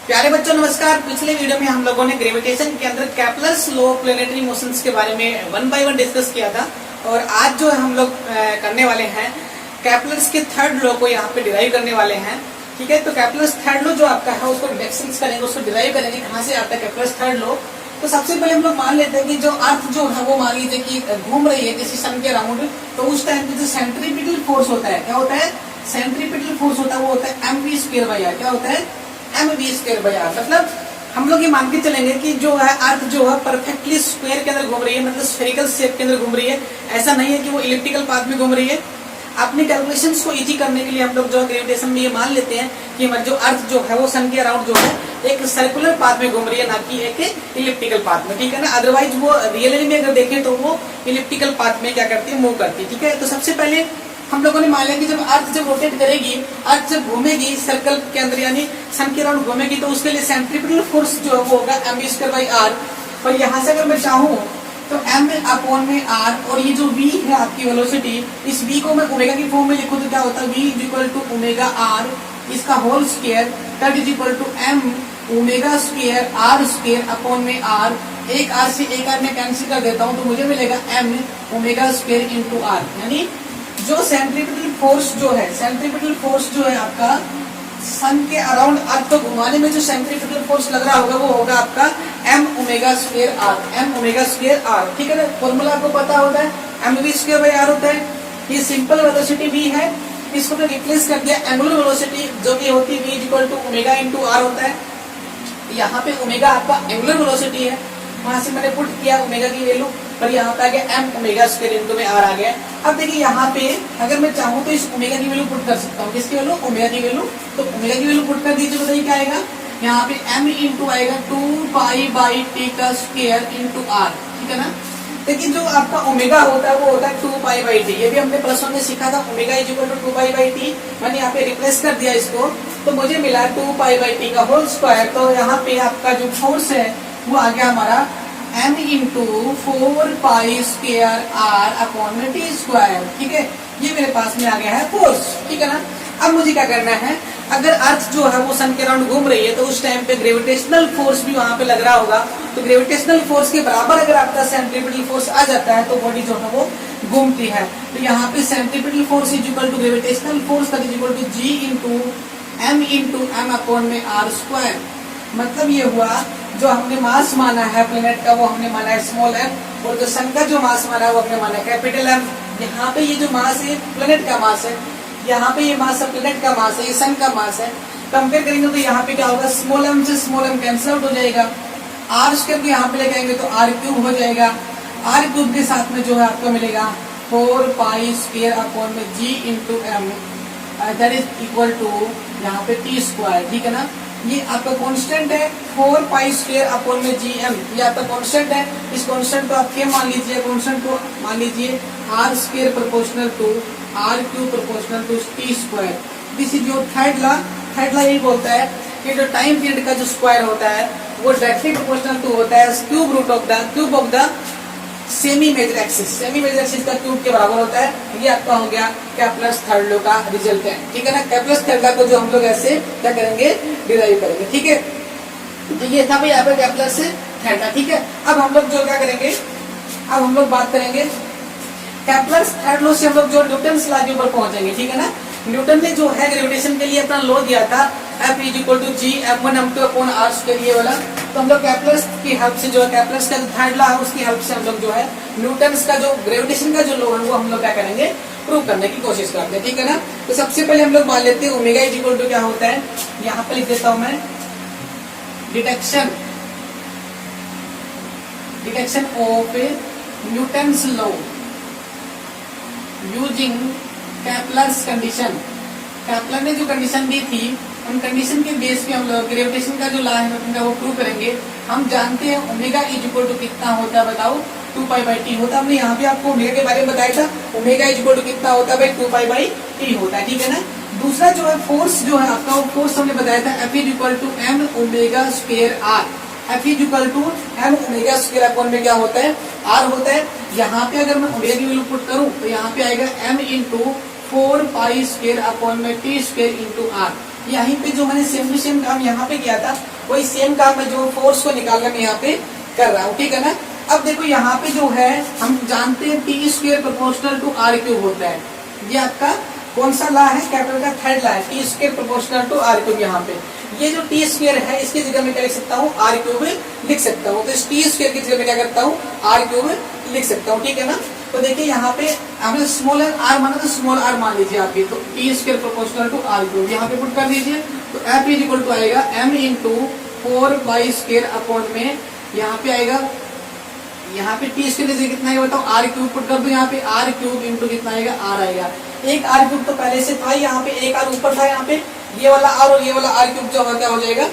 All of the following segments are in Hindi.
प्यारे बच्चों नमस्कार। पिछले वीडियो में हम लोगों ने ग्रेविटेशन के अंदर Kepler's law of planetary motions के बारे में वन बाय वन डिस्कस किया था और आज जो है हम लोग करने वाले हैं कैप्लर्स के थर्ड लॉ को यहाँ पे डिराइव करने वाले हैं। ठीक है, तो कैप्लर्स थर्ड लॉ जो आपका है उसको डिडक्शन करेंगे, उसको डिराइव करेंगे कहाँ से आता है कैप्लर्स थर्ड लॉ। तो सबसे पहले हम लोग मान लेते हैं कि जो अर्थ जो है वो मान लीजिए कि घूम रही है किसी सन के अराउंड, तो उस टाइम पे जो सेंट्रीपिटल फोर्स होता है क्या होता है, सेंट्रीपिटल फोर्स होता है वो होता है mv²/r। क्या होता है mv²/r। मतलब हम लोग ये मान के चलेंगे कि जो है अर्थ जो है परफेक्टली स्क्वायर के अंदर घूम रही है, मतलब स्फेरिकल शेप के अंदर घूम रही है। ऐसा नहीं है कि वो इलिप्टिकल पाथ में घूम रही है। अपनी कैलकुलेशंस को इजी करने के लिए हम लोग जो ग्रेविटेशन में ये मान लेते हैं कि जो अर्थ जो है वो सन के अराउंड जो है एक सर्कुलर पाथ में घूम रही है, ना कि एक इलिप्टिकल पाथ में। ठीक है ना, अदरवाइज वो रियलिटी में अगर देखें तो वो इलिप्टिकल पाथ में क्या करती है, मूव करती है। ठीक है, तो सबसे पहले हम लोगों ने मान लिया कि जब अर्थ जब रोटेट करेगी, अर्थ जब घूमेगी सर्कल के अंदर यानी सन के अराउंड घूमेगी, तो उसके लिए सेंट्रीपिटल फोर्स जो है वो होगा mv²/r। और यहाँ से अगर मैं चाहूँ तो m/r और ये जो v है आपकी वेलोसिटी, इस v को मैं ओमेगा की फॉर्म में लिखूं तो क्या होता है v=ω/r इसका whole square, that is m ω²r²/r। एक r से एक r में कैंसिल कर देता हूं तो मुझे मिलेगा m ω²r। यानी जो सेंट्रीपिटल फोर्स जो है, सेंट्रीपिटल फोर्स जो है आपका सन के अराउंड अर्थ को घुमाने में जो सेंट्रीपिटल फोर्स लग रहा होगा वो होगा आपका mω²r, mω²r। ठीक है ना, फॉर्मूला आपको पता होता है mv²/r होता है। ये सिंपल वेलोसिटी v है, इसको तो रिप्लेस कर दिया एंगुलर वेलोसिटी जो कि होती है v=ω/r होता है। यहाँ पे ओमेगा आपका एंगुलर वेलोसिटी है, वहां से मैंने पुट किया ओमेगा की वैल्यू और यहाँ पे आ गया mω²/r आ गया। अब देखिए यहाँ पे अगर मैं चाहूँ तो इस ओमेगा की वैल्यू पुट कर सकता हूँ। किसकी वैल्यू, ओमेगा की वैल्यू। तो ओमेगा की वैल्यू पुट कर दीजिए, बताइए क्या आएगा। यहाँ पे m इंटू आएगा 2π/t²/r। ठीक है ना, देखिए जो आपका ओमेगा होता है वो होता है 2π/t। ये भी हमने प्लस वन में सीखा था, ओमेगा = 2π/t। मैंने यहाँ पे रिप्लेस कर दिया इसको, तो मुझे मिला 2π/t का होल स्क्वायर। तो यहाँ पे आपका जो फोर्स है वो आ गया हमारा m × 4π²r/t²। ठीक है, ये मेरे पास में आ गया है फोर्स। ठीक है ना, अब मुझे क्या करना है, अगर अर्थ जो है वो सन के अराउंड घूम रही है तो उस टाइम पे ग्रेविटेशनल फोर्स भी वहां पे लग रहा होगा। तो ग्रेविटेशनल फोर्स के बराबर अगर आपका सेंट्रीपिटल फोर्स आ जाता है तो बॉडी जो है वो घूमती है। तो यहाँ पे centripetal force = gravitational force = g × m/m/r²। मतलब ये हुआ जो हमने मास माना है प्लेनेट का वो हमने माना है स्मॉल m, और जो सन का जो मास माना है वो हमने माना है कैपिटल M। यहाँ पे ये जो मास है प्लेनेट का मास है, यहाँ पे ये मास प्लेनेट का मास है, ये सन का मास है। कंपेयर करेंगे तो यहाँ पे क्या होगा, स्मॉल m से स्मॉल m कैंसिल आउट हो जाएगा, r² को यहाँ पे लेके आएंगे तो r³ हो जाएगा। r³ के साथ में जो है आपको मिलेगा 4π²/g × m, that is equal to यहाँ पे t²। ठीक है ना, ये आपका कांस्टेंट है 4π²/gm, ये आपका कांस्टेंट है। इस कांस्टेंट को आप क्या मान लीजिए, कांस्टेंट को मान लीजिए r² proportional to r³ proportional to t²। This is your third law. Third law यही बोलता है कि जो टाइम पीरियड का जो स्क्वायर होता है वो डायरेक्टली प्रोपोर्शनल टू होता है cube of the semi major axis. Semi major axis का क्यूब के बराबर होता है। ये आपका हो गया कैप्लर्स थर्ड लॉ का रिजल्ट है। ठीक है ना, कैप्लर्स थर्ड लॉ को जो हम लोग ऐसे क्या करेंगे, डिराइव करेंगे। ठीक है, तो ये था भाई यहाँ पे कैप्लर्स थर्ड लॉ। ठीक है, अब हम लोग जो क्या करेंगे, अब हम लोग बात करेंगे कैप्लर्स थर्ड लॉ से हम लोग जो न्यूटन्स लॉ के ऊपर पहुंचेंगे। ठीक है ना, न्यूटन ने जो है ग्रेविटेशन के लिए अपना लॉ दिया था F = g m1m2/r², ये वाला। तो हम लोग कैप्लर्स की हेल्प से जो है कैप्लर्स का थर्ड लॉ है उसकी हेल्प से हम लोग जो है न्यूटन्स का जो ग्रेविटेशन का जो लॉ है वो हम लोग क्या करेंगे, प्रूव करने की कोशिश करते हैं। ठीक है ना, तो सबसे पहले हम लोग मान लेते हैं ओमेगा = क्या होता है, यहाँ पे लिख देता हूं मैं detection of Newton's law using Kepler's condition. Kepler ने जो कंडीशन दी थी उन कंडीशन के बेस पे हम लोग ग्रेविटेशन का जो लॉ है उनका वो प्रूव करेंगे। हम जानते हैं ओमेगा = कितना होता है, बताओ 2π/t होता है। हमने यहाँ पे आपको ओमेगा के बारे में बताया था, ओमेगा = कितना होता है भाई 2π/t होता है। ठीक है ना, दूसरा जो है फोर्स जो है आपका वो फोर्स हमने बताया था F = mω²r। F = mω² में क्या होता है, r होता है। यहाँ पे अगर मैं ओमेगा की वैल्यू पुट करूँ तो यहाँ पे आएगा m × 4π² t² × r। यहीं पे जो मैंने सेम टू सेम काम यहाँ पे किया था वही सेम काम मैं जो फोर्स को निकालना मैं यहाँ पे कर रहा हूँ, ठीक है ना। अब देखो यहाँ पे जो है हम जानते हैं T square proportional to R cube होता है। ये आपका कौन सा लॉ है, कैपिटल का थर्ड लॉ है, T square proportional to R cube. यहाँ पे ये जो टी स्क्वायर है इसकी जगह मैं क्या लिख सकता हूँ, आर क्यूब लिख सकता हूँ। तो इस टी स्क्वायर की जगह मैं क्या करता हूँ, आर क्यूब लिख सकता हूँ, ठीक है ना। तो देखिए यहाँ पे हमने स्मॉल आर माना तो स्मॉल आर मान लीजिए आप, तो T square proportional to R cube यहाँ पे पुट कर दीजिए। तो एफ इज इक्वल टू आएगा एम इंटू 4 स्क्वायर अपॉन में यहाँ पे आएगा, यहाँ पे टी स्क्वायर की कितना है बताओ, आर क्यूब पुट कर दो। यहाँ पे आर क्यूब इंटू कितना आएगा, आर आएगा। एक आर क्यूब तो पहले से था, यहाँ पे एक आर ऊपर था, यहाँ पे ये वाला आर और ये वाला आर क्यूब जो क्या हो जाएगा,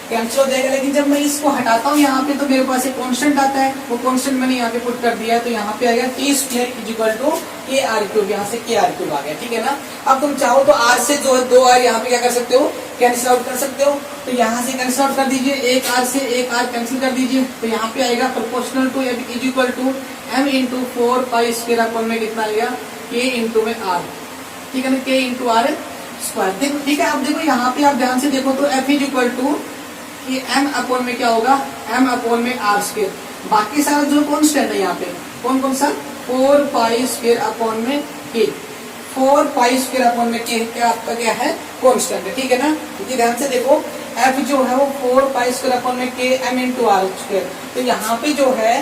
कैंसिल हो जाएगा। लेकिन जब मैं इसको हटाता हूँ यहाँ पे तो मेरे पास एक कांस्टेंट आता है, वो कांस्टेंट मैंने यहाँ पे पुट कर दिया है। तो यहाँ पे आएगा T square is equal to K R cube, यहाँ से के आर क्यूब आ गया, ठीक है ना। अब तुम चाहो तो आर से जो है 2 आर यहाँ पे क्या कर सकते हो, कैंसिल आउट कर सकते हो। तो यहाँ से कैंसिल आउट कर दीजिए, एक आर से एक आर कैंसिल कर दीजिए। तो यहाँ पे आएगा proportional to is equal to M into 4 pi square upon में कितना आएगा, के इंटू में आर, ठीक है ना, के इंटू आर स्क्वायर। देखो ठीक है। अब देखो यहाँ पे आप ध्यान से देखो तो एफ इज इक्वल टू ये एम अपॉन में क्या होगा, एम अपॉन में आर स्क्वायर। बाकी सारा जो कॉन्स्टेंट है यहाँ पे कौन कौन सा, 4 पाई स्क्वायर अपॉन में के, 4 पाई स्क्वायर अपॉन में के क्या आपका क्या है, कॉन्स्टेंट है, ठीक है ना। ये ध्यान से देखो एफ जो है वो 4 पाई स्क्वायर अपॉन में के एम इंटू आर स्क्वायर। तो यहाँ पे जो है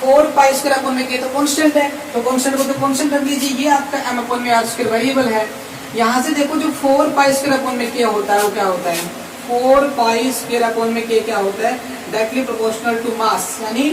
4 पाई स्क्वायर अपॉन में के तो कॉन्स्टेंट है, तो कॉन्स्टेंट को तो कॉन्स्टेंट कर लीजिए। ये आपका एम अपॉन में आर स्क्वायर वेरिएबल है। यहाँ से देखो जो 4 पाई स्क्वायर अपॉन में के होता है वो क्या होता है, 4 पाई स्क्वायर अपॉन में के क्या होता है, डायरेक्टली प्रोपोर्शनल टू मास। यानी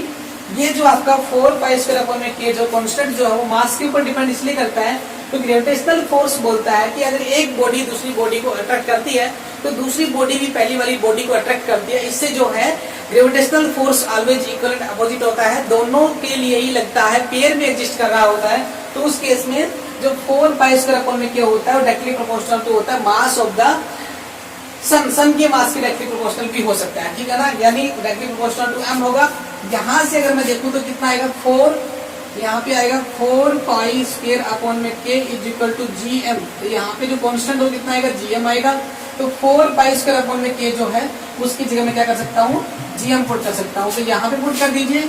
ये जो आपका 4 पाई स्क्वायर अपॉन में के जो कांस्टेंट जो है वो मास के ऊपर डिपेंड इसलिए करता है तो ग्रेविटेशनल फोर्स बोलता है कि अगर एक बॉडी दूसरी बॉडी को अट्रैक्ट करती है तो दूसरी बॉडी भी पहली वाली बॉडी को अट्रैक्ट करती है। इससे जो है gravitational force always equal and opposite होता है, दोनों के लिए ही लगता है, पेयर में एग्जिस्ट कर रहा होता है। तो उस केस में जो 4 पाई स्क्वायर अपॉन में के होता है वो डायरेक्टली प्रोपोर्शनल टू होता है मास ऑफ द सन के मास के डायरेक्टली प्रोपोर्शनल भी हो सकता है, ठीक है ना। यानी डायरेक्टली प्रोपोर्शनल टू एम होगा। यहाँ से अगर मैं देखूं तो कितना आएगा, 4 यहाँ पे आएगा 4 पाई स्क्वायर अपॉन में K is equal to G M. तो यहाँ पे जो कांस्टेंट हो कितना आएगा, जी एम आएगा। तो 4 पाई स्क्वायर अपॉन में के जो है उसकी जगह मैं क्या कर सकता हूँ, जी एम पुट कर सकता हूँ। तो यहाँ पे पुट कर दीजिए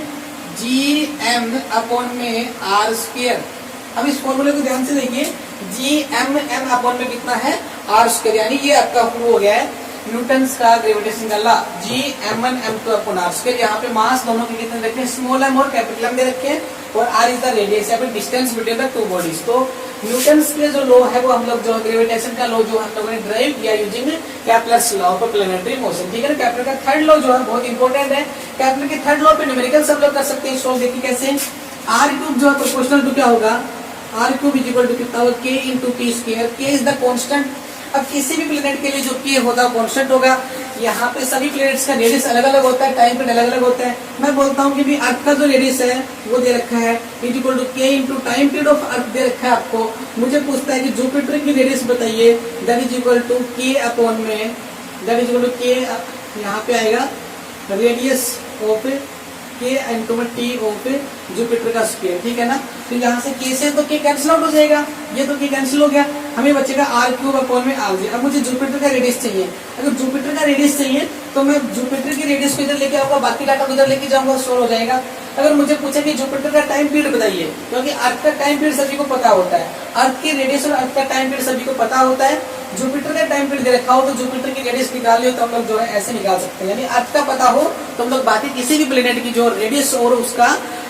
जी एम अपॉन में आर स्क्वायर। अब इस फॉर्मूले को ध्यान से देखिए, जी एम एम अपॉन में कितना है, आर स्क्वायर। यानी ये आपका हो गया है न्यूटन्स का ग्रेविटेशन का law, G m1 m2 upon R square. यहाँ पे मास दोनों के कितने रखे हैं, स्मॉल एम और कैपिटल एम दे रखे हैं, और आर इज द रेडियस या फिर distance between the two bodies. तो न्यूटन्स के जो लॉ है वो हम लोग जो ग्रेविटेशन का लॉ जो हम लोगों ने ड्राइव किया using Kepler's law of planetary motion, ठीक है ना। कैप्लर का थर्ड लॉ जो है बहुत इंपॉर्टेंट है। कैप्लर के थर्ड लॉ पे न्यूमेरिकल सब लोग कर सकते हैं। सॉल्व देखिए कैसे, आर क्यूब जो है प्रोपोर्शनल टू क्या होगा, R cube is equal to कितना होगा, K into T square. K is the constant. अब किसी भी प्लेनेट के लिए जो के होगा कांस्टेंट होगा। यहाँ पे सभी प्लेनेट्स का रेडियस अलग अलग होता है, टाइम पीरियड अलग अलग होता है। मैं बोलता हूँ कि भी अर्थ का जो रेडियस है वो दे रखा है is equal to K into time period of earth दे रखा है आपको। मुझे पूछता है कि जुपिटर की रेडियस बताइए, दैट इज इक्वल टू के अपॉन में, दैट इज इक्वल टू के, यहाँ पे आएगा रेडियस ऑफ के इंटू में टी ऑफ जुपिटर का स्क्वायर, ठीक है ना। तो यहाँ से के से तो के कैंसिल आउट हो जाएगा, ये तो के कैंसिल हो गया, हमें बचेगा आर क्यूब अपॉन में आर जे। अब मुझे जुपिटर का रेडियस चाहिए। अगर जुपिटर का रेडियस चाहिए तो मैं जुपिटर की रेडियस को इधर लेके आऊंगा, बाकी डाटा उधर लेके जाऊंगा, सोल्व हो जाएगा। अगर मुझे पूछे कि जुपिटर का टाइम पीरियड बताइए, क्योंकि अर्थ का टाइम पीरियड सभी को पता होता है, अर्थ की रेडियस और अर्थ का टाइम पीरियड सभी को पता होता है। जुपिटर का टाइम पीरियड दे रखा हो तो जुपिटर की रेडियस निकाल ली हो तो हम लोग जो है ऐसे निकाल सकते हैं। यानी अर्थ का पता हो तो हम लोग बाकी किसी भी प्लेनेट की जो रेडियस और उसका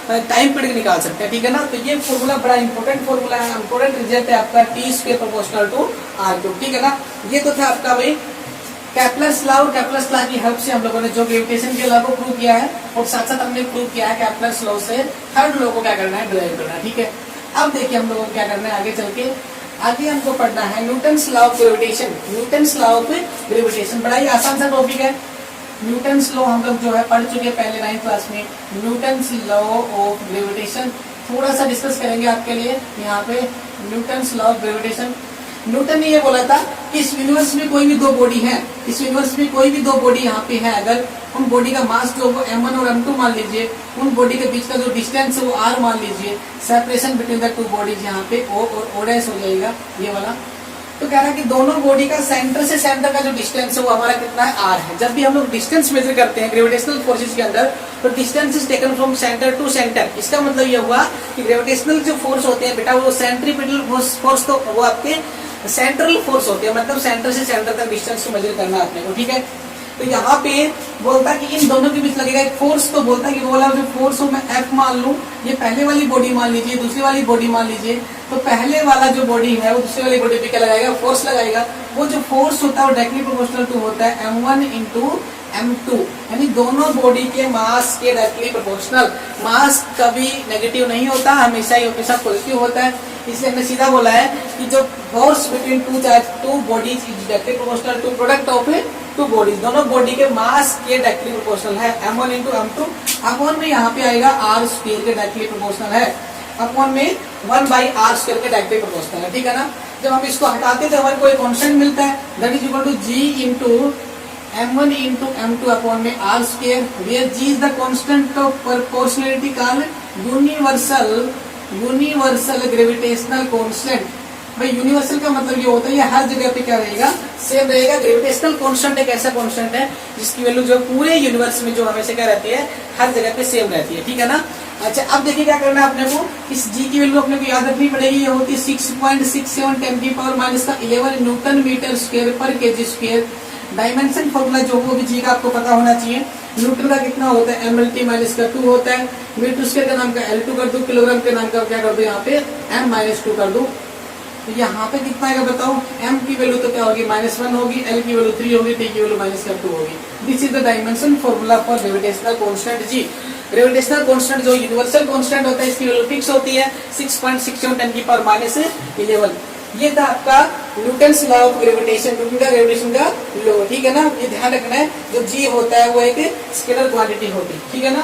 टाइम पीरियड निकाल सकते हैं, ठीक है ना। तो ये फॉर्मूला बड़ा इंपॉर्टेंट फॉर्मूला है, इंपॉर्टेंट रिजल्ट है आपका T square proportional to R cube, ठीक है ना। ये तो था आपका भाई कैप्लर्स लॉ, और कैप्लर्स लॉ की हेल्प से हम लोगों ने जो ग्रेविटेशन के लॉ को प्रूव किया है और साथ साथ हमने प्रूव किया है कैप्लर्स लॉ से थर्ड लॉ को क्या करना है, ड्राइव करना है, ठीक है। अब देखिए हम लोगों को क्या करना है आगे चल के, आगे हमको पढ़ना है Newton's law of gravitation. Newton's law of gravitation बड़ा ही आसान सा टॉपिक है। न्यूटन्स लॉ हम लोग जो है पढ़ चुके हैं पहले 9th क्लास में। न्यूटन्स लॉ ऑफ ग्रेविटेशन थोड़ा सा डिस्कस करेंगे आपके लिए यहाँ पे। Newton's law of gravitation, Newton ने ये बोला था कि इस यूनिवर्स में कोई भी दो बॉडी है, इस यूनिवर्स में कोई भी दो बॉडी यहाँ पे है, अगर उन बॉडी का मास जो वो m1 और m2 मान लीजिए, उन बॉडी के बीच का जो डिस्टेंस है वो r मान लीजिए, separation between the two bodies यहाँ पे o और o' हो जाएगा ये वाला। तो कह रहा है कि दोनों बॉडी का सेंटर से सेंटर का जो डिस्टेंस है वो हमारा कितना है, आर है। जब भी हम लोग डिस्टेंस मेजर करते हैं ग्रेविटेशनल फोर्सेज के अंदर, तो distance is taken from centre to centre. इसका मतलब ये हुआ कि ग्रेविटेशनल जो फोर्स होते हैं बेटा, वो सेंट्रीपिटल फोर्स तो वो आपके सेंट्रल फोर्स होते हैं, मतलब सेंटर से सेंटर तक डिस्टेंस को मेजर करना आपने को, ठीक है। तो यहाँ पे बोलता है कि इन दोनों के बीच लगेगा एक फोर्स, तो बोलता है कि वो वाला जो फोर्स हो मैं F मान लूं, ये पहले वाली बॉडी मान लीजिए, दूसरी वाली बॉडी मान लीजिए। तो पहले वाला जो बॉडी है वो दूसरी वाली बॉडी पे क्या लगाएगा, फोर्स लगाएगा। वो जो फोर्स होता है वो डायरेक्टली प्रोपोर्शनल टू होता है m1 इंटू m2, यानी दोनों बॉडी के मास के डायरेक्टली प्रोपोर्शनल। मास कभी नेगेटिव नहीं होता, हमेशा ही हमेशा पॉजिटिव होता है। इसलिए हमने सीधा बोला है कि जो force between two bodies is directly proportional to product of two bodies. दोनों बॉडी के मास के डायरेक्टली प्रोपोर्शनल है m1 इंटू m2। अपॉन में यहाँ पे आएगा r स्क्वायर के डायरेक्टली प्रोपोर्शनल है, अपॉन में 1/r स्क्वायर के डायरेक्टली प्रोपोर्शनल है, ठीक है ना। जब हम इसको हटाते हैं तो हमारे को एक कांस्टेंट मिलता है, that is equal to g into m1 into m2 upon में r square, where g is the constant of proportionality called universal gravitational constant. भाई यूनिवर्सल का मतलब ये होता है ये हर जगह पे क्या रहेगा, सेम रहेगा। ग्रेविटेशनल कांस्टेंट एक ऐसा कांस्टेंट है जिसकी वैल्यू जो पूरे यूनिवर्स में जो हमेशा क्या रहती है, हर जगह पे सेम रहती है, ठीक है ना। अच्छा, अब देखिए क्या करना है अपने को, इस g की वैल्यू अपने को याद रखनी पड़ेगी। ये होती है 6.67 10⁻⁻11 न्यूटन मीटर स्क्वायर पर केजी स्क्वायर। डायमेंशन फॉर्मूला जो वो भी जी का आपको पता होना चाहिए। न्यूटन का कितना होता है, mLT माइनस का 2 होता है। मीटर स्क्वायर का नाम का L2 कर दो, किलोग्राम के नाम का क्या कर दो यहाँ पे m-2 कर दो। तो यहाँ पे कितना आएगा बताओ, m की वैल्यू तो क्या होगी -1 होगी, L की वैल्यू 3 होगी, T की वैल्यू -2 होगी। This is the dimension formula for gravitational constant ji. Gravitational constant जो यूनिवर्सल कांस्टेंट होता है इसकी वैल्यू फिक्स होती है 6.67 10⁻11। ये था आपका Newton's law of gravitation, Newton का ग्रेविटेशन का लॉ, ठीक है ना। ये ध्यान रखना है, जो जी होता है वो एक स्केलर क्वांटिटी होती है, ठीक है ना।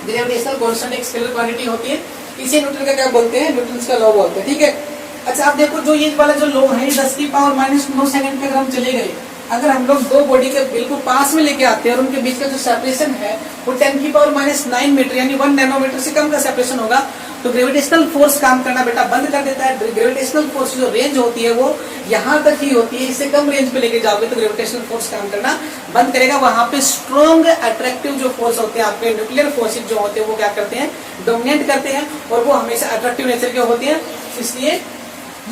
ग्रेविटेशनल कांस्टेंट एक स्केलर क्वांटिटी होती है, इसे न्यूटन का क्या बोलते हैं, न्यूटन्स का लॉ बोलते हैं, ठीक है। अच्छा, आप देखो जो ये वाला जो लॉ है 10⁻⁻9 सेकंड पे अगर हम चले गए, अगर हम लोग दो बॉडी के बिल्कुल पास में लेके आते हैं और उनके बीच का जो सेपरेशन है वो 10⁻⁹ मीटर यानी 1 नैनोमीटर से कम का सेपरेशन होगा, तो ग्रेविटेशनल फोर्स काम करना बेटा बंद कर देता है। ग्रेविटेशनल फोर्स जो रेंज होती है वो यहाँ तक ही होती है, इससे कम रेंज पे लेके जाओगे तो ग्रेविटेशनल फोर्स काम करना बंद करेगा। वहां पे स्ट्रॉन्ग अट्रैक्टिव जो फोर्स होते हैं आपके न्यूक्लियर फोर्सेज जो होते हैं वो क्या करते हैं, डोमिनेट करते हैं, और वो हमेशा अट्रैक्टिव नेचर के होते हैं। इसलिए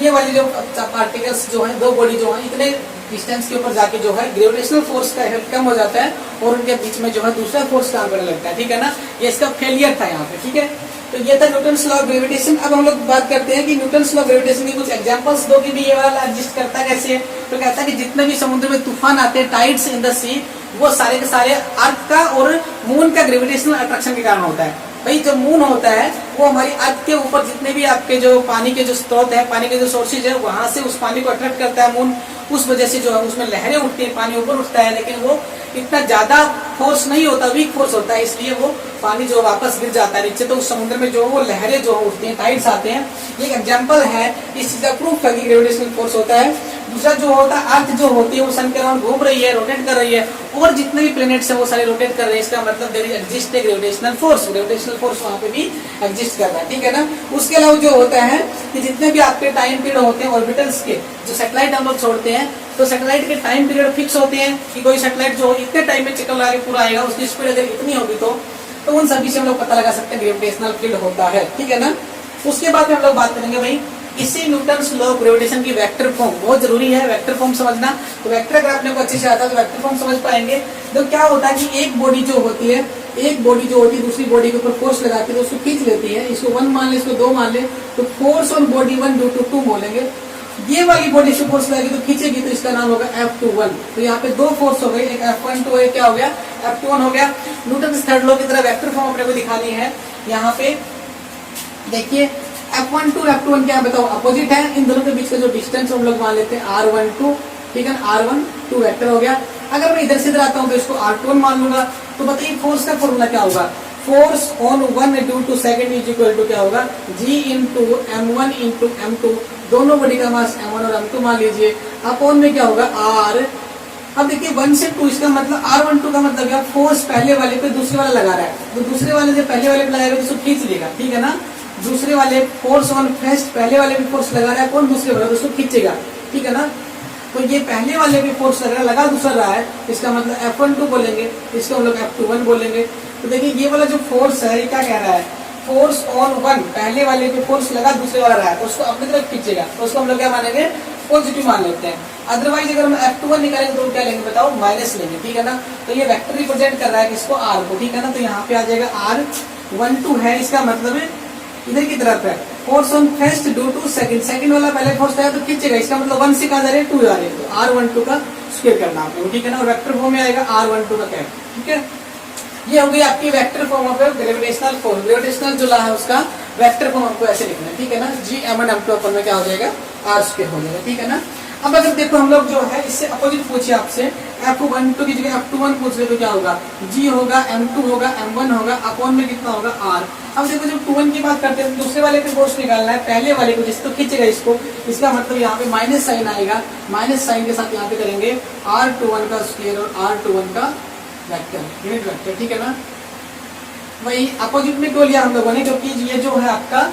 ये वाली जो पार्टिकल्स जो है, दो बॉडी जो है, इतने डिस्टेंस के ऊपर जाके जो है ग्रेविटेशनल फोर्स का इफेक्ट कम हो जाता है और उनके बीच में जो है दूसरा फोर्स काम करने लगता है, ठीक है ना। ये इसका फेलियर था यहाँ पे, ठीक है। तो ये था न्यूटन्स लॉ ऑफ ग्रेविटेशन। अब हम लोग बात करते हैं कि न्यूटन्स लॉ ऑफ ग्रेविटेशन की कुछ एग्जांपल्स दो कि भी ये वाला एग्जिस्ट करता है कैसे। तो कहता है कि जितने भी समुद्र में तूफान आते हैं, टाइड्स इन द सी, वो सारे के सारे अर्थ का और मून का ग्रेविटेशनल अट्रैक्शन के कारण होता है। भाई जो मून होता है वो हमारी अर्थ के ऊपर जितने भी आपके जो पानी के जो स्रोत है, पानी के जो सोर्सेज है, वहां से उस पानी को अट्रैक्ट करता है मून। उस वजह से जो है उसमें लहरें उठती हैं, पानी ऊपर उठता है, लेकिन वो इतना ज्यादा फोर्स नहीं होता, वीक फोर्स होता है, इसलिए वो पानी जो वापस गिर जाता है नीचे। तो उस समुद्र में जो वो लहरें जो उठती हैं, टाइड्स आते हैं, ये एक एग्जांपल है, इस चीज का प्रूफ है कि ग्रेविटेशनल फोर्स होता है। दूसरा जो होता है, अर्थ जो होती है वो सन के अराउंड घूम रही है, रोटेट कर रही है, और जितने भी प्लैनेट्स हैं वो सारे रोटेट कर रहे हैं। इसका मतलब देयर एग्जिस्ट है ग्रेविटेशनल फोर्स, ग्रेविटेशनल फोर्स वहां पे भी एग्जिस्ट कर रहा है, ठीक है ना। उसके अलावा जो होता है कि जितने भी आपके टाइम पीरियड होते हैं ऑर्बिटल्स के, जो सैटेलाइट हम लोग छोड़ते हैं, तो सैटेलाइट के टाइम पीरियड फिक्स होते हैं कि कोई सैटेलाइट जो इतने टाइम में चक्कर लगा के पूरा आएगा, उसकी स्पीड अगर इतनी होगी तो उन सभी से हम लोग पता लगा सकते हैं ग्रेविटेशनल फील्ड होता है, ठीक है ना। उसके बाद में हम लोग बात करेंगे भाई इसी न्यूटन्स लॉ ऑफ ग्रेविटेशन की वेक्टर फॉर्म, बहुत जरूरी है वेक्टर फॉर्म समझना। तो वेक्टर अगर आपने को अच्छे से आता है तो वेक्टर फॉर्म समझ पाएंगे। तो क्या होता है कि एक बॉडी जो होती है दूसरी बॉडी के ऊपर फोर्स लगाती है तो उसको खींच लेती है। इसको 1 मान ले, इसको 2 मान ले, तो force on body 1 due to 2 बोलेंगे। ये वाली बॉडी से फोर्स लगेगी तो खींचेगी, तो इसका नाम होगा F21। तो यहाँ पे दो फोर्स हो गए, एक F12 है, क्या हो गया, F21 हो गया। न्यूटन थर्ड लॉ की तरह वेक्टर फॉर्म अपने को दिखानी है। यहाँ पे देखिए F12 F21 क्या बताओ, अपोजिट है। इन दोनों के बीच का जो डिस्टेंस हम लोग मान लेते हैं R12, ठीक है ना, R12 वेक्टर हो गया। अगर मैं इधर से इधर आता हूँ तो इसको R21 मान लूंगा। तो बताइए फोर्स का फॉर्मूला क्या होगा, force on 1 due to second is equal to क्या होगा, G into M1 into M2, दोनों बॉडी का मास M1 और M2 मान लीजिए, अपॉन में क्या होगा R। अब देखिए 1 से 2, इसका मतलब R12 का मतलब क्या, फोर्स पहले वाले पे दूसरे वाला लगा रहा है, तो दूसरे वाले से पहले वाले पे लगाएगा तो उसको खींच लेगा, ठीक है ना। दूसरे वाले फोर्स ऑन फर्स्ट, पहले वाले पे फोर्स लगा रहा है कौन, दूसरे वाले, तो उसको खींचेगा। ठीक है ना। तो ये पहले वाले पे फोर्स लग रहा है, लगा दूसरा रहा है, इसका मतलब F12 बोलेंगे, इसको हम लोग F21 बोलेंगे। तो देखिए ये वाला जो फोर्स है ये क्या कह रहा है, फोर्स ऑन वन, पहले वाले पे फोर्स लगा दूसरे वाला रहा है, उसको अपनी तरफ खींचेगा, तो उसको हम लोग क्या मानेंगे, पॉजिटिव मान लेते हैं। अदरवाइज अगर हम F21 निकालेंगे तो क्या लेंगे बताओ, माइनस लेंगे, ठीक है ना। तो ये वेक्टर रिप्रेजेंट कर रहा है किसको, R को, ठीक है ना। तो यहाँ पे आ जाएगा R12 है, इसका मतलब है इधर की तरफ है, force on first due to second, second वाला पहले फोर्स है तो खींचेगा, इसका मतलब 1 से कहा जा रहा है 2 जा रहे हैं, तो R12 का स्क्वायर करना आपको, ठीक है ना। और वेक्टर फॉर्म में आएगा R12 का कैप, ठीक है। ये हो गई आपकी vector form of gravitational force. Gravitational जो ला है उसका वेक्टर फॉर्म आपको ऐसे लिखना है, ठीक है ना। Gm1m2 अपन में क्या हो जाएगा, R स्क्वायर हो जाएगा, ठीक है ना। अब अगर देखो हम लोग जो है इससे अपोजिट पूछे आपसे, F12 की जगह F21 पूछ ले तो क्या होगा, G होगा, M2 होगा, M1 होगा, अपॉन में कितना होगा R। अब देखो जब 21 की बात करते हैं तो दूसरे वाले पे फोर्स निकालना है, पहले वाले को जिसको खींचेगा इसको, इसका मतलब यहाँ पे माइनस साइन आएगा, माइनस साइन के साथ यहाँ पे करेंगे R21 का स्क्वायर और R21 का वेक्टर, यूनिट वेक्टर, ठीक है ना। वही अपोजिट में क्यों लिया हम लोगों ने, क्योंकि ये जो है आपका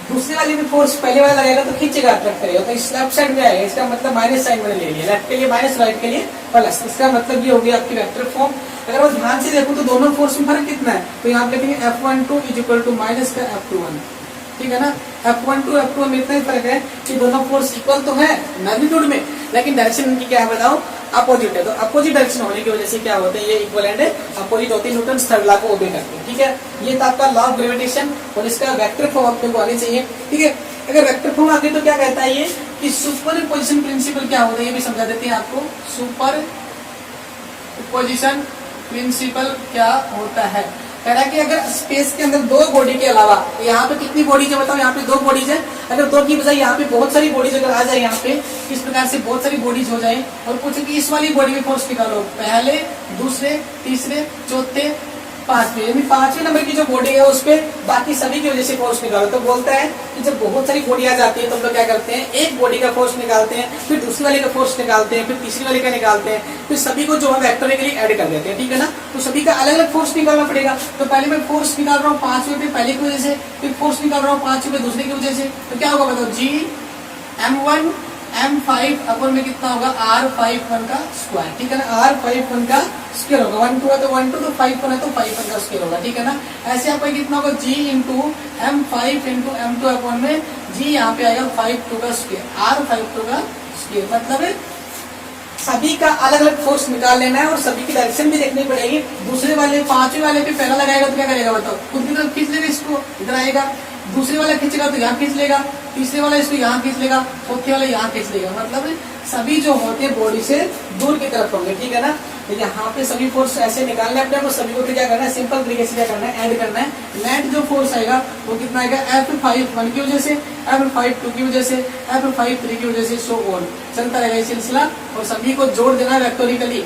दूसरे वाले में फोर्स पहले वाला लगेगा तो खींचेगा, अट्रैक्ट करेगा, तो इस लेफ्ट साइड में आएगा, इसका मतलब माइनस साइन मैंने ले लिया, लेफ्ट के लिए माइनस, राइट के लिए प्लस, इसका मतलब ये हो गया आपकी वेक्टर फॉर्म। अगर मैं ध्यान से देखूं तो दोनों फोर्स में फर्क कितना है, तो यहाँ पे लिखेंगे F12 is equal to minus का F21, ठीक है ना। F12 F21 में इतना ही फर्क है कि दोनों फोर्स इक्वल तो है मैग्नीट्यूड में, लेकिन डायरेक्शन इनकी क्या है बताओ, अपोजिट है। तो अपोजिट डायरेक्शन होने की वजह से क्या होता है, ये इक्विवेलेंट है, अपोजिट होती है, न्यूटन थर्ड लॉ को ओबे करते हैं, ठीक है। ये था आपका लॉ ऑफ ग्रेविटेशन और इसका वेक्टर फॉर्म आपको आनी चाहिए, ठीक है। अगर वेक्टर फॉर्म आगे तो क्या कहता है ये कि सुपर पोजिशन प्रिंसिपल क्या होता है, ये भी समझा देते हैं आपको। सुपर पोजिशन प्रिंसिपल क्या होता है, कह रहा है कि अगर स्पेस के अंदर दो बॉडी के अलावा, यहाँ पे कितनी बॉडीज है बताओ, यहाँ पे दो बॉडीज है, अगर दो की बजाय यहाँ पे बहुत सारी बॉडीज अगर आ जाए, यहाँ पे इस प्रकार से बहुत सारी बॉडीज हो जाए और पूछे कि इस वाली बॉडी में फोर्स निकालो, पहले, दूसरे, तीसरे, चौथे, पांचवें, यानी पांचवें नंबर की जो बॉडी है उस पे बाकी सभी की वजह से फोर्स निकालो। तो बोलता है कि जब बहुत सारी बॉडी आ जाती है तो हम लोग क्या करते हैं, एक बॉडी का फोर्स निकालते हैं, फिर दूसरी वाले का फोर्स निकालते हैं, फिर तीसरी वाले का निकालते हैं, फिर सभी को जो है वेक्टोरिकली ऐड कर देते हैं, ठीक है ना। तो सभी का अलग अलग फोर्स निकालना पड़ेगा। तो पहले मैं फोर्स निकाल रहा हूँ पांचवें पे पहले की वजह से, फिर फोर्स निकाल रहा हूँ पांचवें पे दूसरे की वजह से, तो क्या होगा बताओ, Gm1 M5 अपन में कितना होगा, R51 का स्क्वायर, ठीक है ना। R51 का स्क्वायर होगा, 1 2 है तो 1 2, तो 5 1 है तो 5 1 का स्क्वायर होगा, ठीक है ना। ऐसे आपका कितना होगा, G into M5 into M2 अपन में G यहाँ पे आएगा 5 2 का स्क्वायर, R52 का स्क्वायर, मतलब सभी का अलग अलग फोर्स निकाल लेना है और सभी की डायरेक्शन भी देखनी पड़ेगी। दूसरे वाले पांचवें वाले पे पहला लगाएगा तो क्या करेगा बताओ, खुद की तरफ खींच लेगा, इसको इधर आएगा, दूसरे वाला खींचेगा तो यहाँ खींच लेगा, तीसरे वाला इसको यहाँ खींच लेगा, चौथे वाला यहाँ खींच लेगा, मतलब सभी जो होते हैं बॉडी से दूर की तरफ होंगे, ठीक है ना। तो यहाँ पे सभी फोर्स ऐसे निकालने अपने को, सभी को क्या करना है, सिंपल तरीके से क्या करना है, ऐड करना है। नेट जो फोर्स आएगा वो कितना आएगा, F51 की वजह से, F52 की वजह से, F53 की वजह से, सो ऑन चलता रहेगा ये सिलसिला, और सभी को जोड़ देना वेक्टोरिकली।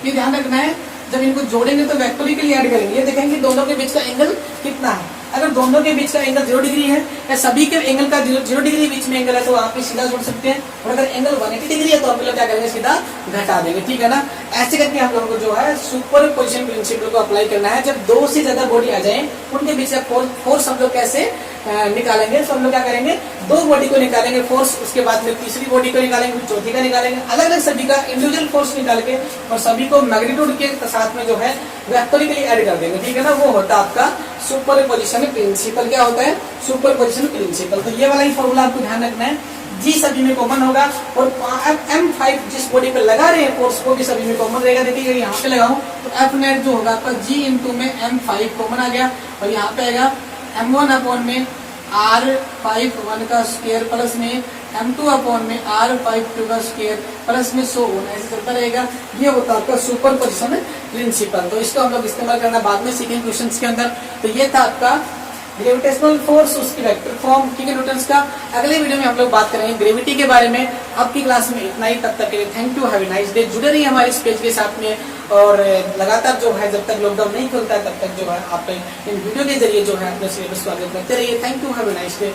ये ध्यान रखना है, जब इनको जोड़ेंगे तो वेक्टोरिकली ऐड करेंगे, ये देखेंगे दोनों के बीच का एंगल कितना है। अगर दोनों के बीच का एंगल 0 डिग्री है या सभी के एंगल का 0 डिग्री बीच में एंगल है तो आप सीधा जोड़ सकते हैं, और अगर एंगल 180 डिग्री है तो आप लोग क्या करेंगे, सीधा घटा देंगे, ठीक है ना। ऐसे करके हम लोगों को जो है सुपर पोजिशन प्रिंसिपल को अप्लाई करना है। जब दो से ज्यादा बॉडी आ जाए उनके बीच का फोर्स हम लोग कैसे निकालेंगे, तो हम लोग क्या करेंगे, दो बॉडी को निकालेंगे फोर्स, उसके बाद में तीसरी बॉडी को निकालेंगे, फिर चौथी का निकालेंगे, अलग अलग सभी का इंडिविजुअल फोर्स निकाल के और सभी को मैग्नीट्यूड के साथ में जो है वेक्टोरिकली ऐड कर देंगे, ठीक है ना। वो होता है आपका सुपर पोजिशन प्रिंसिपल। क्या होता है, सुपर पोजिशन प्रिंसिपल। तो ये वाला ही फॉर्मूला आपको ध्यान रखना है, जी सभी में कॉमन होगा और M5 जिस बॉडी पे लगा रहे हैं फोर्स को भी सभी में कॉमन रहेगा। देखिए यहाँ पे लगाऊं तो F नेट जो होगा आपका G इंटू में M5 कॉमन आ गया, और यहाँ पे आएगा M1 अपॉन में R51 का स्क्वायर प्लस में M2 अपॉन में R52 का स्क्वायर प्लस में सो ऑन, ऐसे चलता रहेगा। ये होता है आपका सुपर पोजिशन प्रिंसिपल। तो इसको हम लोग इस्तेमाल करना बाद में सीखेंगे क्वेश्चंस के अंदर। तो ये था आपका ग्रेविटेशनल फोर्स, उसकी वेक्टर फॉर्म, ठीक है, न्यूटन्स का। अगले वीडियो में हम लोग बात करेंगे ग्रेविटी के बारे में। आपकी क्लास में इतना ही, तब तक के लिए thank you, have a nice day. जुड़े रहिए हमारे इस पेज के साथ में, और लगातार जो है जब तक लॉकडाउन नहीं खुलता है तब तक जो है आप इन वीडियो के जरिए जो है अपने सिलेबस को आगे बढ़ते रहिए। Thank you, have a nice day.